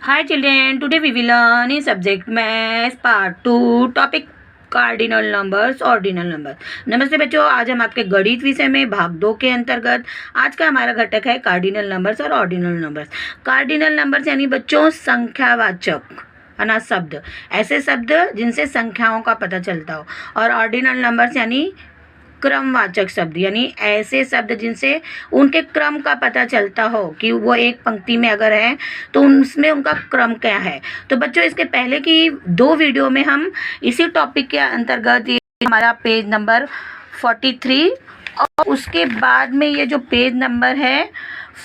Hi children, today we will learn in subject Maths Part 2 topic cardinal numbers ordinal number. नमस्ते बच्चों, आज हम आपके गणित विषय में भाग 2 के अंतर्गत आज का हमारा घटक है कार्डिनल नंबर्स और ऑर्डिनल नंबर्स। कार्डिनल नंबर्स यानी बच्चों संख्यावाचक है ना शब्द, ऐसे शब्द जिनसे संख्याओं का पता चलता हो। और ऑर्डिनल नंबर्स यानी क्रमवाचक शब्द, यानी ऐसे शब्द जिनसे उनके क्रम का पता चलता हो कि वो एक पंक्ति में अगर है तो उसमें उनका क्रम क्या है। तो बच्चों इसके पहले की 2 वीडियो में हम इसी टॉपिक के अंतर्गत ये हमारा पेज नंबर 43 और उसके बाद में ये जो पेज नंबर है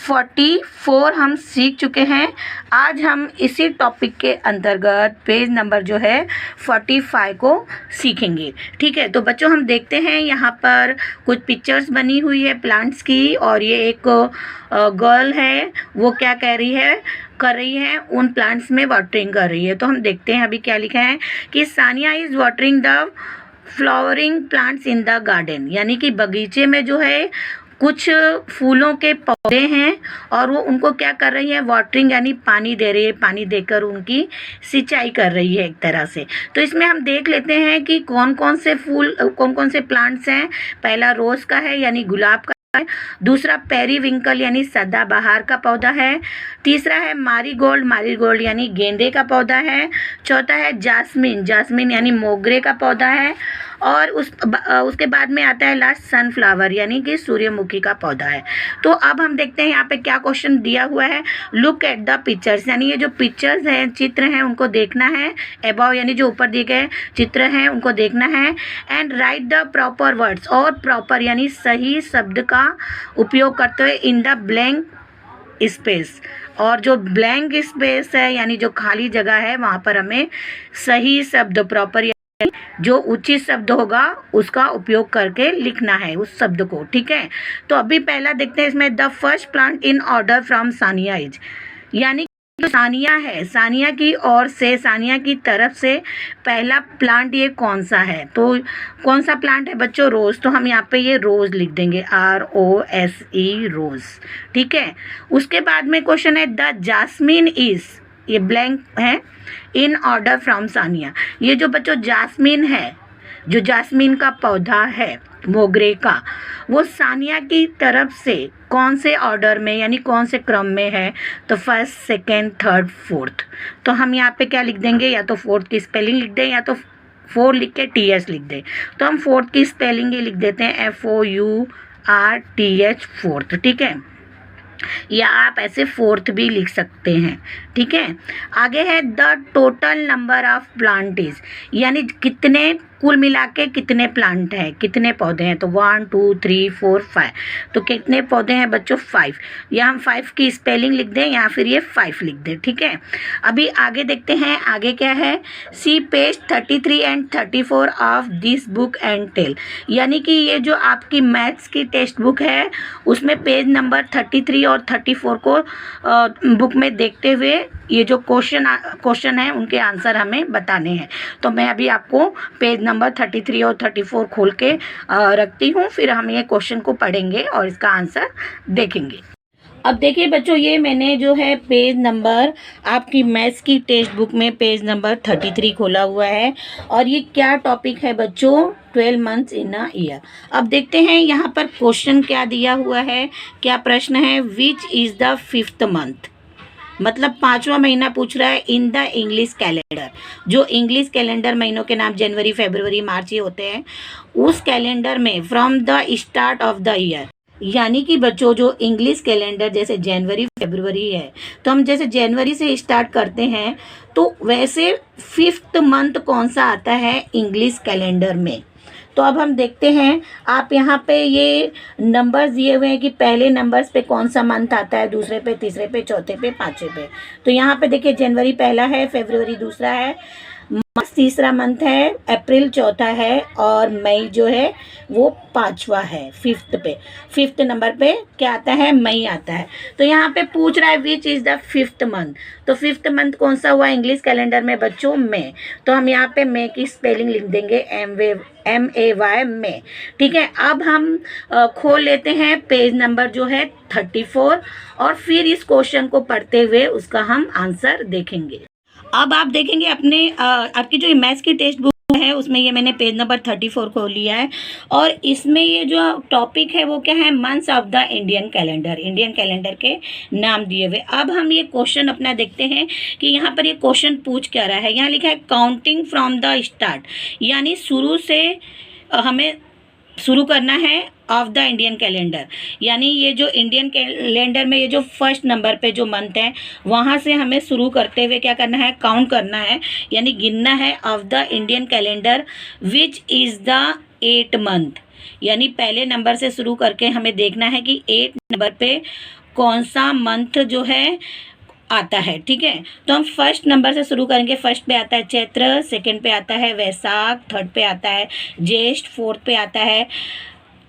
44 हम सीख चुके हैं। आज हम इसी टॉपिक के अंतर्गत पेज नंबर जो है 45 को सीखेंगे। ठीक है, तो बच्चों हम देखते हैं यहाँ पर कुछ पिक्चर्स बनी हुई है प्लांट्स की, और ये एक गर्ल है, वो क्या कर रही है उन प्लांट्स में वाटरिंग कर रही है। तो हम देखते हैं अभी क्या लिखा है कि Sania is watering the flowering plants in the garden, यानी कि बगीचे में जो है कुछ फूलों के पौधे हैं और वो उनको क्या कर रही है, वाटरिंग यानी पानी दे रही है, पानी देकर उनकी सिंचाई कर रही है एक तरह से। तो इसमें हम देख लेते हैं कि कौन कौन से प्लांट्स हैं। पहला रोज़ का है यानी गुलाब का है, दूसरा पेरीविंकल यानी सदाबहार का पौधा है, तीसरा है मारीगोल्ड यानी गेंदे का पौधा है, चौथा है जास्मिन यानी मोगरे का पौधा है, और उसके बाद में आता है लास्ट सनफ्लावर यानी कि सूर्यमुखी का पौधा है। तो अब हम देखते हैं यहाँ पे क्या क्वेश्चन दिया हुआ है। लुक एट द पिक्चर्स, यानी ये जो पिक्चर्स हैं, चित्र हैं, उनको देखना है। अबव यानी जो ऊपर दिए गए चित्र हैं उनको देखना है। And right the proper words, और प्रॉपर यानी सही शब्द का उपयोग करते हुए इन द ब्लैंक स्पेस, और जो ब्लैंक स्पेस है यानी जो खाली जगह है वहाँ पर हमें सही शब्द प्रॉपर जो उचित शब्द होगा उसका उपयोग करके लिखना है उस शब्द को। ठीक है, तो अभी पहला देखते हैं इसमें the first plant in order from Sania is, यानी जो सानिया है, सानिया की ओर से, सानिया की तरफ से पहला प्लांट ये कौन सा है। तो कौन सा प्लांट है बच्चों, रोज़। तो हम यहाँ पे ये रोज़ लिख देंगे, ROSE रोज़। ठीक है, उसके बाद में क्वेश्चन है द जास्मिन इज, ये ब्लैंक है, इन ऑर्डर फ्रॉम सानिया। ये जो बच्चों जास्मिन है, जो जास्मिन का पौधा है मोगरे का, वो सानिया की तरफ से कौन से ऑर्डर में यानी कौन से क्रम में है। तो फर्स्ट, सेकेंड, थर्ड, फोर्थ। तो हम यहाँ पे क्या लिख देंगे, या तो फोर्थ की स्पेलिंग लिख दें या तो 4 लिख के TS लिख दें। तो हम फोर्थ की स्पेलिंग ही लिख देते हैं FOURTH फोर्थ। ठीक है, या आप ऐसे फोर्थ भी लिख सकते हैं। ठीक है, आगे है the total number of plants, यानी कितने कुल मिला के कितने प्लांट हैं, कितने पौधे हैं। तो 1 2 3 4 5, तो कितने पौधे हैं बच्चों, 5। या हम 5 की स्पेलिंग लिख दें या फिर ये 5 लिख दें। ठीक है, अभी आगे देखते हैं आगे क्या है। See page 33 and 34 of this book and tell, यानी कि ये जो आपकी मैथ्स की टेक्स्ट बुक है उसमें पेज नंबर 33 और 34 को बुक में देखते हुए ये जो क्वेश्चन है उनके आंसर हमें बताने हैं। तो मैं अभी आपको पेज नंबर 33 और 34 खोल के रखती हूँ, फिर हम ये क्वेश्चन को पढ़ेंगे और इसका आंसर देखेंगे। अब देखिए बच्चों, ये मैंने जो है पेज नंबर आपकी मैथ्स की टेक्स्ट बुक में पेज नंबर 33 खोला हुआ है, और ये क्या टॉपिक है बच्चों, 12 मंथ्स इन अ ईयर। अब देखते हैं यहाँ पर क्वेश्चन क्या दिया हुआ है, क्या प्रश्न है। Which is the 5th month, मतलब 5वां महीना पूछ रहा है इन द इंग्लिश कैलेंडर। जो इंग्लिश कैलेंडर महीनों के नाम जनवरी, फरवरी, मार्च ये होते हैं, उस कैलेंडर में from the start of the year, यानी कि बच्चों जो इंग्लिश कैलेंडर जैसे जनवरी फरवरी है, तो हम जैसे जनवरी से स्टार्ट करते हैं तो वैसे 5th मंथ कौन सा आता है इंग्लिश कैलेंडर में। तो अब हम देखते हैं, आप यहाँ पे ये नंबर्स दिए हुए हैं कि पहले नंबर्स पे कौन सा मंथ आता है, दूसरे पे, तीसरे पे, चौथे पे, पांचवे पे। तो यहाँ पे देखिए जनवरी पहला है, फरवरी दूसरा है, मार्च तीसरा मंथ है, अप्रैल चौथा है और मई जो है वो पांचवा है, फिफ्थ नंबर पे क्या आता है, मई आता है। तो यहाँ पे पूछ रहा है which is the fifth month. तो फिफ्थ मंथ कौन सा हुआ इंग्लिश कैलेंडर में बच्चों, मई। तो हम यहाँ पे मई की स्पेलिंग लिख देंगे MAY में। ठीक है, अब हम खोल लेते हैं पेज नंबर जो है 34 और फिर इस क्वेश्चन को पढ़ते हुए उसका हम आंसर देखेंगे। अब आप देखेंगे अपने आपकी जो मैथ्स की टेक्स्ट बुक है उसमें ये मैंने पेज नंबर 34 को लिया है और इसमें ये जो टॉपिक है वो क्या है, months of the Indian calendar के नाम दिए हुए। अब हम ये क्वेश्चन अपना देखते हैं कि यहाँ पर ये क्वेश्चन पूछ क्या रहा है। यहाँ लिखा है काउंटिंग फ्रॉम द स्टार्ट, यानी शुरू से हमें शुरू करना है ऑफ द इंडियन कैलेंडर, यानी ये जो इंडियन कैलेंडर में ये जो फर्स्ट नंबर पे जो मंथ है वहाँ से हमें शुरू करते हुए क्या करना है, काउंट करना है, यानी गिनना है of the Indian calendar which is the 8 month, यानी पहले नंबर से शुरू करके हमें देखना है कि 8 नंबर पे कौन सा मंथ जो है आता है। ठीक है, तो हम फर्स्ट नंबर से शुरू करेंगे। फर्स्ट पे आता है चैत्र, सेकंड पे आता है वैशाख, थर्ड पे आता है ज्येष्ठ, फोर्थ पे आता है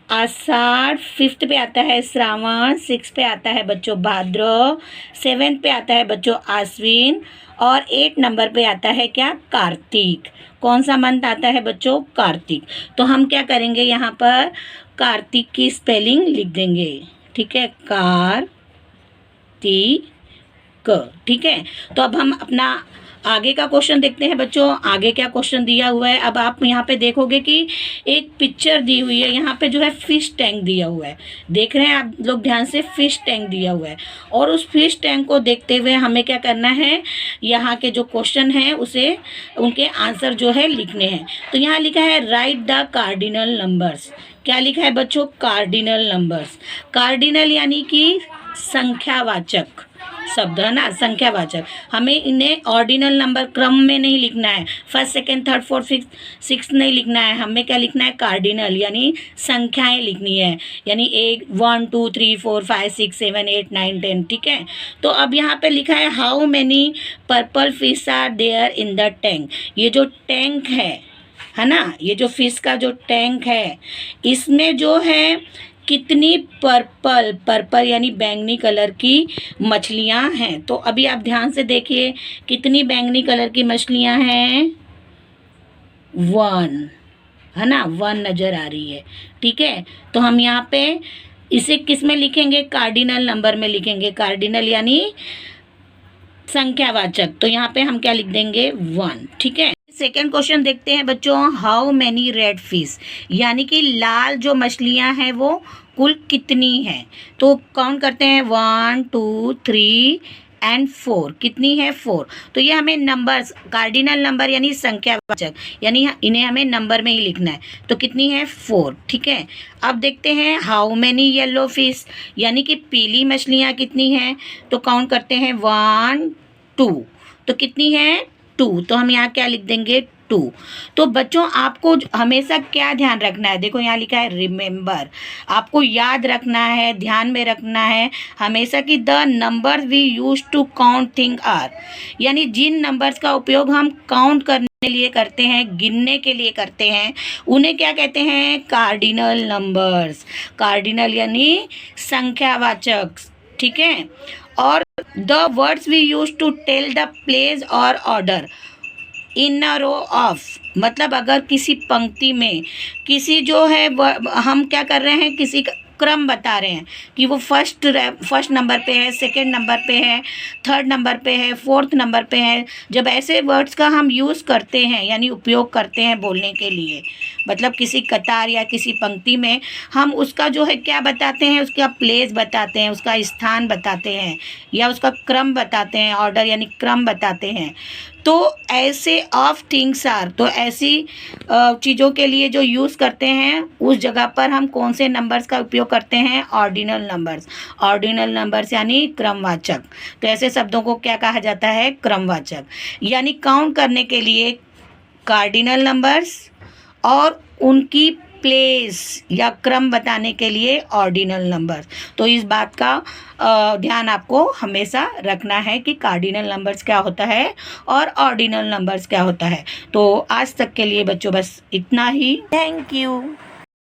आषाढ़, फिफ्थ पे आता है श्रावण, सिक्स पे आता है बच्चों भाद्र, सेवेंथ पे आता है बच्चों आश्विन और 8 नंबर पे आता है क्या, कार्तिक। कौन सा मंथ आता है बच्चों, कार्तिक। तो हम क्या करेंगे, यहाँ पर कार्तिक की स्पेलिंग लिख देंगे। ठीक है, ठीक है। तो अब हम अपना आगे का क्वेश्चन देखते हैं बच्चों। आगे क्या क्वेश्चन दिया हुआ है, अब आप यहाँ पे देखोगे कि एक पिक्चर दी हुई है, यहाँ पे जो है फिश टैंक दिया हुआ है, देख रहे हैं आप लोग ध्यान से, फिश टैंक दिया हुआ है और उस फिश टैंक को देखते हुए हमें क्या करना है, यहाँ के जो क्वेश्चन है उसे उनके आंसर जो है लिखने हैं। तो यहाँ लिखा है राइट द कार्डिनल नंबर्स। क्या लिखा है बच्चों, कार्डिनल नंबर्स। कार्डिनल यानी कि संख्यावाचक शब्द है ना, संख्यावाचक। हमें इन्हें ऑर्डिनल नंबर क्रम में नहीं लिखना है, first second third fourth fifth six नहीं लिखना है, हमें क्या लिखना है, कार्डिनल यानी संख्याएं लिखनी है, यानी 1 2 3 4 5 6 7 8 9 10। ठीक है, तो अब यहाँ पे लिखा है how many purple fish are there in the tank. ये जो टैंक है ना, ये जो फिश का जो टैंक है इसमें जो है कितनी पर्पल यानी बैंगनी कलर की मछलियां हैं। तो अभी आप ध्यान से देखिए कितनी बैंगनी कलर की मछलियां हैं, 1 है ना, 1 नज़र आ रही है। ठीक है, तो हम यहाँ पे इसे किस में लिखेंगे, कार्डिनल नंबर में लिखेंगे, कार्डिनल यानी संख्यावाचक। तो यहाँ पे हम क्या लिख देंगे, 1। ठीक है, सेकेंड क्वेश्चन देखते हैं बच्चों, हाउ मैनी रेड फिश, यानी कि लाल जो मछलियां हैं वो कुल कितनी हैं। तो काउंट करते हैं 1 2 3 एंड 4, कितनी है, 4। तो ये हमें नंबर्स, कार्डिनल नंबर यानी संख्यावाचक, यानी इन्हें हमें नंबर में ही लिखना है। तो कितनी है, 4। ठीक है, अब देखते हैं हाउ मैनी येलो फिश, यानी कि पीली मछलियाँ कितनी हैं। तो काउंट करते हैं 1 2, तो कितनी है, 2। तो हम यहाँ क्या लिख देंगे, 2। तो बच्चों आपको हमेशा क्या ध्यान रखना है, देखो यहाँ लिखा है रिमेंबर, आपको याद रखना है, ध्यान में रखना है हमेशा कि the numbers we use to count thing are, यानी जिन नंबर्स का उपयोग हम काउंट करने के लिए करते हैं, गिनने के लिए करते हैं, उन्हें क्या कहते हैं, कार्डिनल नंबर्स। कार्डिनल यानी संख्यावाचक। ठीक है, और the words we use to tell the place और order in a row of, मतलब अगर किसी पंक्ति में किसी जो है हम क्या कर रहे हैं, किसी का क्रम बता रहे हैं कि वो फर्स्ट नंबर पे है, सेकंड नंबर पे है, थर्ड नंबर पे है, फोर्थ नंबर पे है। जब ऐसे वर्ड्स का हम यूज़ करते हैं यानी उपयोग करते हैं बोलने के लिए, मतलब किसी कतार या किसी पंक्ति में हम उसका जो है क्या बताते हैं, उसका प्लेस बताते हैं, उसका स्थान बताते हैं या उसका क्रम बताते हैं, ऑर्डर यानी क्रम बताते हैं। तो ऐसे ऑफ थिंग्स आर, तो ऐसी चीज़ों के लिए जो यूज़ करते हैं उस जगह पर हम कौन से नंबर्स का उपयोग करते हैं, ऑर्डिनल नंबर्स। ऑर्डिनल नंबर्स यानी क्रमवाचक। तो ऐसे शब्दों को क्या कहा जाता है, क्रमवाचक। यानी काउंट करने के लिए कार्डिनल नंबर्स और उनकी प्लेस या क्रम बताने के लिए ऑर्डिनल नंबर। तो इस बात का ध्यान आपको हमेशा रखना है कि कार्डिनल नंबर्स क्या होता है और ऑर्डिनल नंबर्स क्या होता है। तो आज तक के लिए बच्चों बस इतना ही। Thank you.